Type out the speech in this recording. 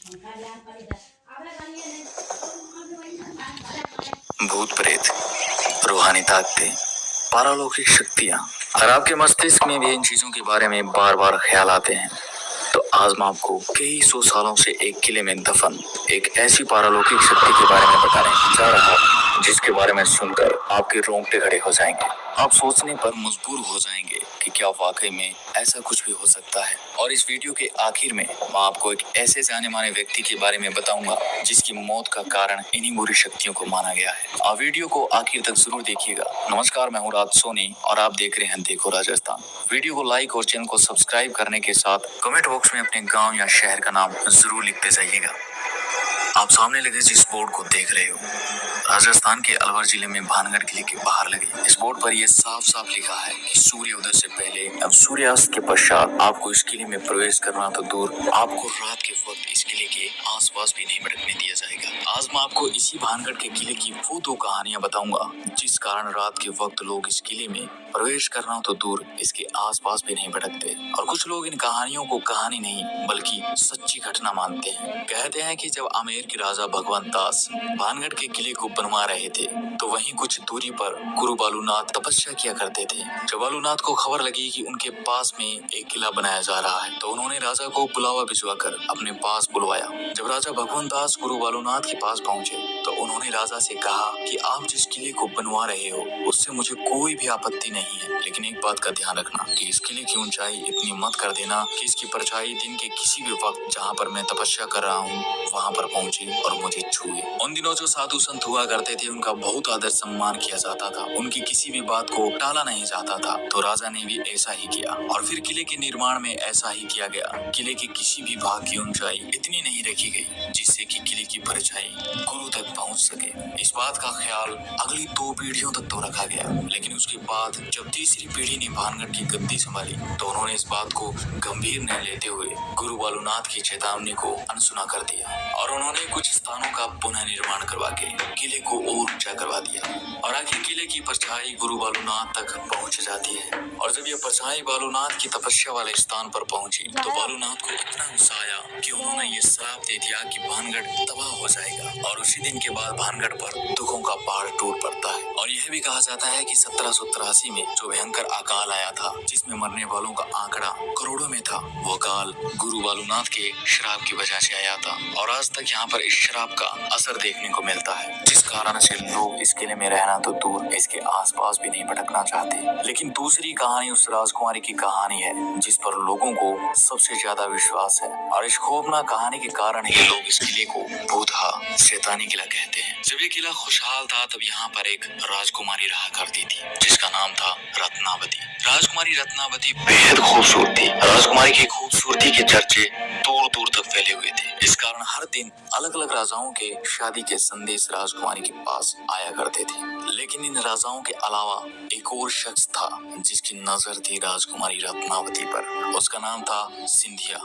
भूत प्रेत, रूहानी ताकतें, पारलौकिक शक्तियां। अगर आपके मस्तिष्क में भी इन चीजों के बारे में बार बार ख्याल आते हैं तो आज मैं आपको कई सौ सालों से एक किले में दफन एक ऐसी पारलौकिक शक्ति के बारे में बताने जा रहा हूँ जिसके बारे में सुनकर आपके रोंगटे खड़े हो जाएंगे। आप सोचने पर मजबूर हो जाएंगे कि क्या वाकई में ऐसा कुछ भी हो सकता है। और इस वीडियो के आखिर में मैं आपको एक ऐसे जाने माने व्यक्ति के बारे में बताऊंगा जिसकी मौत का कारण इन्हीं बुरी शक्तियों को माना गया है। आप वीडियो को आखिर तक जरूर देखिएगा। नमस्कार, मैं हूँ राज सोनी और आप देख रहे हैं देखो राजस्थान। वीडियो को लाइक और चैनल को सब्सक्राइब करने के साथ कमेंट बॉक्स में अपने गांव या शहर का नाम जरूर लिखते जाइएगा। आप सामने लगे जिस बोर्ड को देख रहे हो राजस्थान के अलवर जिले में भानगढ़ किले के बाहर लगे इस बोर्ड पर यह साफ साफ लिखा है कि सूर्योदय से पहले अब सूर्यास्त के पश्चात आपको इस किले में प्रवेश करना तो दूर, आपको रात के वक्त इस किले के आसपास भी नहीं भटकने दिया जाएगा। आज मैं आपको इसी भानगढ़ के किले की वो दो कहानियां बताऊंगा जिस कारण रात के वक्त लोग इस किले में प्रवेश करना तो दूर इसके आसपास भी नहीं भटकते। और कुछ लोग इन कहानियों को कहानी नहीं बल्कि सच्ची घटना मानते हैं। कहते हैं कि जब आमेर के राजा भगवंत दास भानगढ़ के किले को बनवा रहे थे तो वहीं कुछ दूरी पर गुरु बालूनाथ तपस्या किया करते थे। जब बालूनाथ को खबर लगी कि उनके पास में एक किला बनाया जा रहा है तो उन्होंने राजा को बुलावा भिजवाकर अपने पास बुलवाया। जब राजा भगवंत दास गुरु बालूनाथ के पास पहुंचे तो उन्होंने राजा से कहा कि आप जिस किले को बनवा रहे हो उससे मुझे कोई भी आपत्ति नहीं है, लेकिन एक बात का ध्यान रखना कि इस किले की ऊंचाई इतनी मत कर देना कि इसकी परछाई दिन के किसी भी वक्त जहाँ पर मैं तपस्या कर रहा हूँ वहाँ पर पहुँचे और मुझे छुए। उन दिनों जो साधु संत हुआ करते थे उनका बहुत आदर सम्मान किया जाता था, उनकी किसी भी बात को टाला नहीं जाता था। तो राजा ने भी ऐसा ही किया और फिर किले के निर्माण में ऐसा ही किया गया। किले के किसी भी भाग की ऊंचाई इतनी नहीं रखी गई जिससे कि किले की परछाई गुरु तक पहुंच सके। इस बात का ख्याल अगली 2 पीढ़ियों तक तो रखा गया, लेकिन उसके बाद जब तीसरी पीढ़ी ने भानगढ़ की गद्दी संभाली तो उन्होंने इस बात को गंभीर न लेते हुए गुरु बालूनाथ की चेतावनी को अनसुना कर दिया और उन्होंने कुछ स्थानों का पुनः निर्माण करवा के किले को और ऊंचा करवा दिया। और आखिर किले की परछाई गुरु बालूनाथ तक पहुंच जाती है। और जब ये परछाई बालूनाथ की तपस्या वाले स्थान पर पहुंची तो बालूनाथ को इतना गुस्सा आया कि उन्होंने ये श्राप दे दिया कि भानगढ़ तबाह हो जाएगा। और उसी दिन के बाद भानगढ़ पर दुखों का पहाड़ टूट पड़ता है। और यह भी कहा जाता है कि 1783 में जो भयंकर अकाल आया था जिसमें मरने वालों का आंकड़ा करोड़ों में था, वो अकाल गुरु बालूनाथ के श्राप की वजह से आया था। और आज तक यहाँ पर इस श्राप का असर देखने को मिलता है, जिस कारण से लोग इस किले में रहना तो दूर इसके आसपास भी नहीं भटकना चाहते। लेकिन दूसरी कहानी उस राजकुमारी की कहानी है जिस पर लोगों को सबसे ज्यादा विश्वास है। और इस खौफनाक कहानी के कारण ही लोग इस किले को भूतहा शैतानी किला कहते हैं। जब ये किला खुशहाल था तब यहाँ पर एक राजकुमारी रहा करती थी जिसका नाम था रत्नावती। राजकुमारी रत्नावती बेहद खूबसूरत थी। राजकुमारी की खूबसूरती के चर्चे दूर दूर तक फैले हुए थे। इस कारण हर दिन अलग अलग राजाओं के शादी के संदेश राजकुमारी के पास आया करते थे। लेकिन इन राजाओं के अलावा एक और शख्स था जिसकी नजर थी राजकुमारी रत्नावती पर। उसका नाम था सिंधिया।